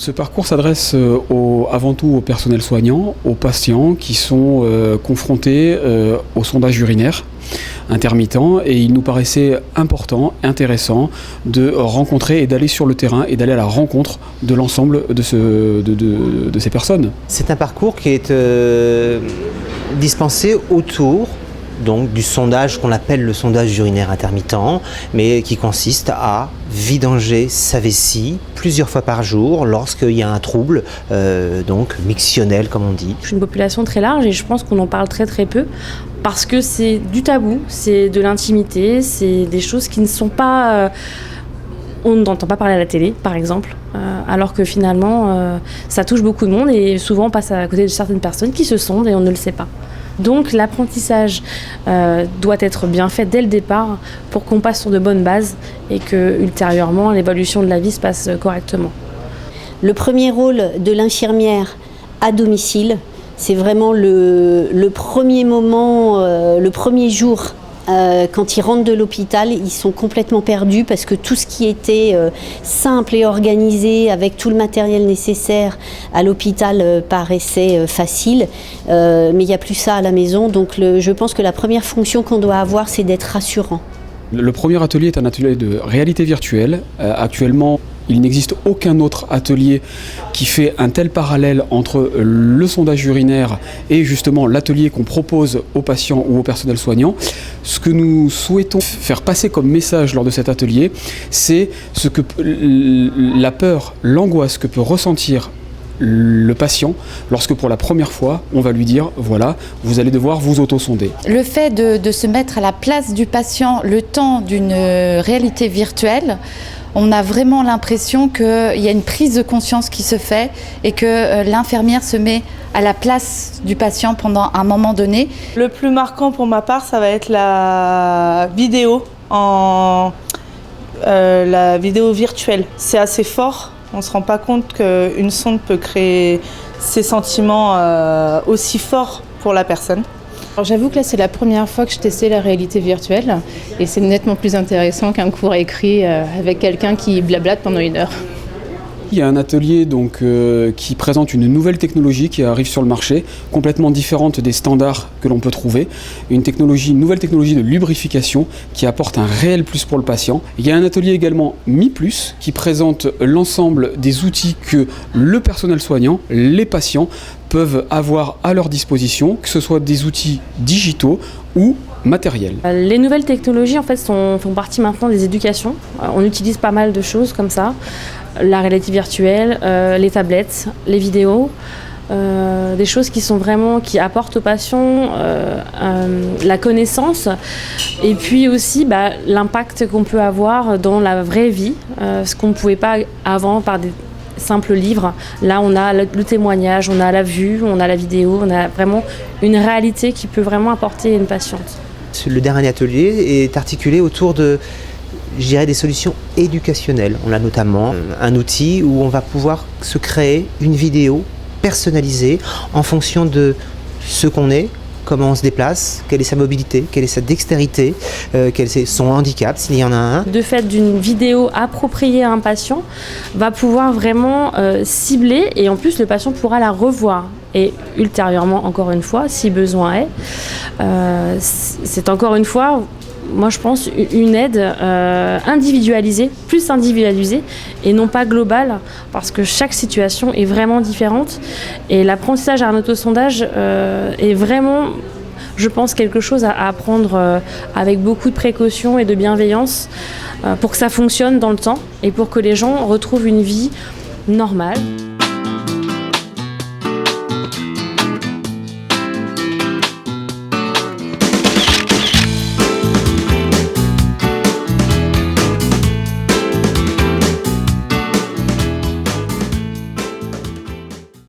Ce parcours s'adresse avant tout au personnel soignant, aux patients qui sont confrontés au sondage urinaire intermittent, et il nous paraissait important, intéressant de rencontrer et d'aller sur le terrain et d'aller à la rencontre de l'ensemble de ces personnes. C'est un parcours qui est dispensé autour donc du sondage qu'on appelle le sondage urinaire intermittent, mais qui consiste à vidanger sa vessie plusieurs fois par jour lorsqu'il y a un trouble, donc mictionnel comme on dit. C'est une population très large et je pense qu'on en parle très peu parce que c'est du tabou, c'est de l'intimité, c'est des choses qui ne sont pas... on n'entend pas parler à la télé, par exemple, alors que finalement, ça touche beaucoup de monde et souvent on passe à côté de certaines personnes qui se sondent et on ne le sait pas. Donc l'apprentissage doit être bien fait dès le départ pour qu'on passe sur de bonnes bases et que ultérieurement l'évolution de la vie se passe correctement. Le premier rôle de l'infirmière à domicile, c'est vraiment le premier moment, le premier jour. Quand ils rentrent de l'hôpital, ils sont complètement perdus parce que tout ce qui était simple et organisé avec tout le matériel nécessaire à l'hôpital paraissait facile, mais il n'y a plus ça à la maison. Donc je pense que la première fonction qu'on doit avoir, c'est d'être rassurant. Le premier atelier est un atelier de réalité virtuelle. Actuellement, il n'existe aucun autre atelier qui fait un tel parallèle entre le sondage urinaire et justement l'atelier qu'on propose aux patients ou au personnel soignant. Ce que nous souhaitons faire passer comme message lors de cet atelier, c'est ce que la peur, l'angoisse que peut ressentir le patient lorsque pour la première fois on va lui dire voilà, vous allez devoir vous auto-sonder. Le fait de se mettre à la place du patient le temps d'une réalité virtuelle, on a vraiment l'impression qu'il y a une prise de conscience qui se fait et que l'infirmière se met à la place du patient pendant un moment donné. Le plus marquant pour ma part, ça va être la vidéo, la vidéo virtuelle. C'est assez fort. On ne se rend pas compte qu'une sonde peut créer ces sentiments aussi forts pour la personne. Alors j'avoue que là c'est la première fois que je testais la réalité virtuelle et c'est nettement plus intéressant qu'un cours écrit avec quelqu'un qui blablate pendant 1 heure. Il y a un atelier donc, qui présente une nouvelle technologie qui arrive sur le marché, complètement différente des standards que l'on peut trouver. Une nouvelle technologie de lubrification qui apporte un réel plus pour le patient. Il y a un atelier également Mi Plus qui présente l'ensemble des outils que le personnel soignant, les patients, peuvent avoir à leur disposition, que ce soit des outils digitaux ou matériels. Les nouvelles technologies en fait font partie maintenant des éducations. On utilise pas mal de choses comme ça. La réalité virtuelle, les tablettes, les vidéos, des choses qui apportent aux patients la connaissance et puis aussi l'impact qu'on peut avoir dans la vraie vie, ce qu'on ne pouvait pas avant par des simples livres. Là, on a le témoignage, on a la vue, on a la vidéo, on a vraiment une réalité qui peut vraiment apporter à une patiente. Le dernier atelier est articulé autour de, je dirais, des solutions éducationnelles. On a notamment un outil où on va pouvoir se créer une vidéo personnalisée en fonction de ce qu'on est, comment on se déplace, quelle est sa mobilité, quelle est sa dextérité, quel est son handicap, s'il y en a un. De fait d'une vidéo appropriée à un patient, va pouvoir vraiment cibler et en plus le patient pourra la revoir. Et ultérieurement, encore une fois, si besoin est, c'est encore une fois, moi je pense, une aide individualisée, plus individualisée et non pas globale, parce que chaque situation est vraiment différente. Et l'apprentissage à un autosondage est vraiment, je pense, quelque chose à apprendre avec beaucoup de précaution et de bienveillance pour que ça fonctionne dans le temps et pour que les gens retrouvent une vie normale.